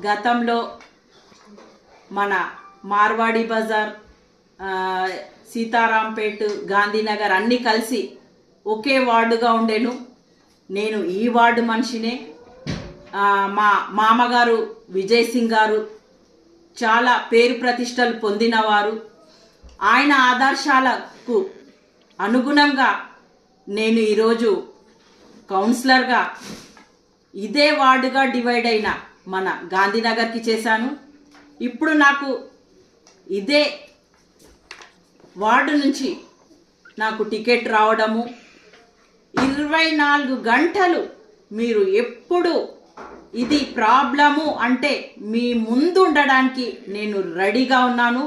గతంలో మన మార్వాడి బజార్, సీతారాంపేట్, గాంధీనగర్ అన్నీ కలిసి ఒకే వార్డుగా ఉండేను. నేను ఈ వార్డు మనిషినే. మా మామగారు విజయ్ సింగ్ గారు చాలా పేరు ప్రతిష్టలు పొందినవారు. ఆయన ఆదర్శాలకు అనుగుణంగా నేను ఈరోజు కౌన్సిలర్గా ఇదే వార్డుగా డివైడ్ అయిన మన గాంధీనగర్కి చేశాను. ఇప్పుడు నాకు ఇదే వార్డు నుంచి నాకు టికెట్ రావడము, 24 గంటలు మీరు ఎప్పుడు ఇది ప్రాబ్లము అంటే మీ ముందు ఉండడానికి నేను రెడీగా ఉన్నాను.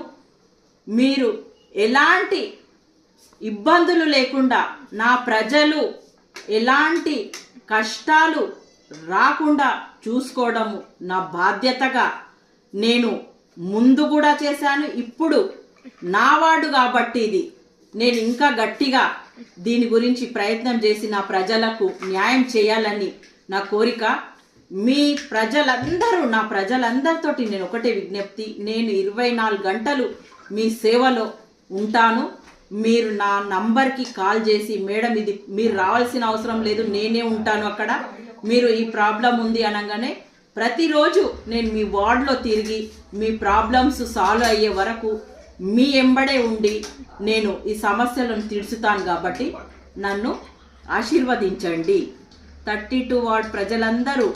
మీరు ఎలాంటి ఇబ్బందులు లేకుండా, నా ప్రజలు ఎలాంటి కష్టాలు రాకుండా చూసుకోవడము నా బాధ్యతగా నేను ముందు కూడా చేశాను. ఇప్పుడు నా వార్డు కాబట్టి ఇది నేను ఇంకా గట్టిగా దీని గురించి ప్రయత్నం చేసి నా ప్రజలకు న్యాయం చేయాలని నా కోరిక. మీ ప్రజలందరూ, నా ప్రజలందరితోటి నేను ఒకటే విజ్ఞప్తి, నేను 24 గంటలు మీ సేవలో ఉంటాను. మీరు నా నంబర్కి కాల్ చేసి, మేడం ఇది మీరు రావాల్సిన అవసరం లేదు, నేనే ఉంటాను అక్కడ, మీరు ఈ ప్రాబ్లం ఉంది అనగానే ప్రతిరోజు నేను మీ వార్డులో తిరిగి మీ ప్రాబ్లమ్స్ సాల్వ్ అయ్యే వరకు మీ ఎంబడే ఉండి నేను ఈ సమస్యలను తీర్చుతాను. కాబట్టి నన్ను ఆశీర్వదించండి. 32 వార్డ్ ప్రజలందరూ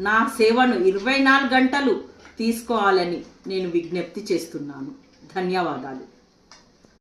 నా సేవను 24 గంటలు తీసుకోవాలని నేను విజ్ఞప్తి చేస్తున్నాను. ధన్యవాదాలు.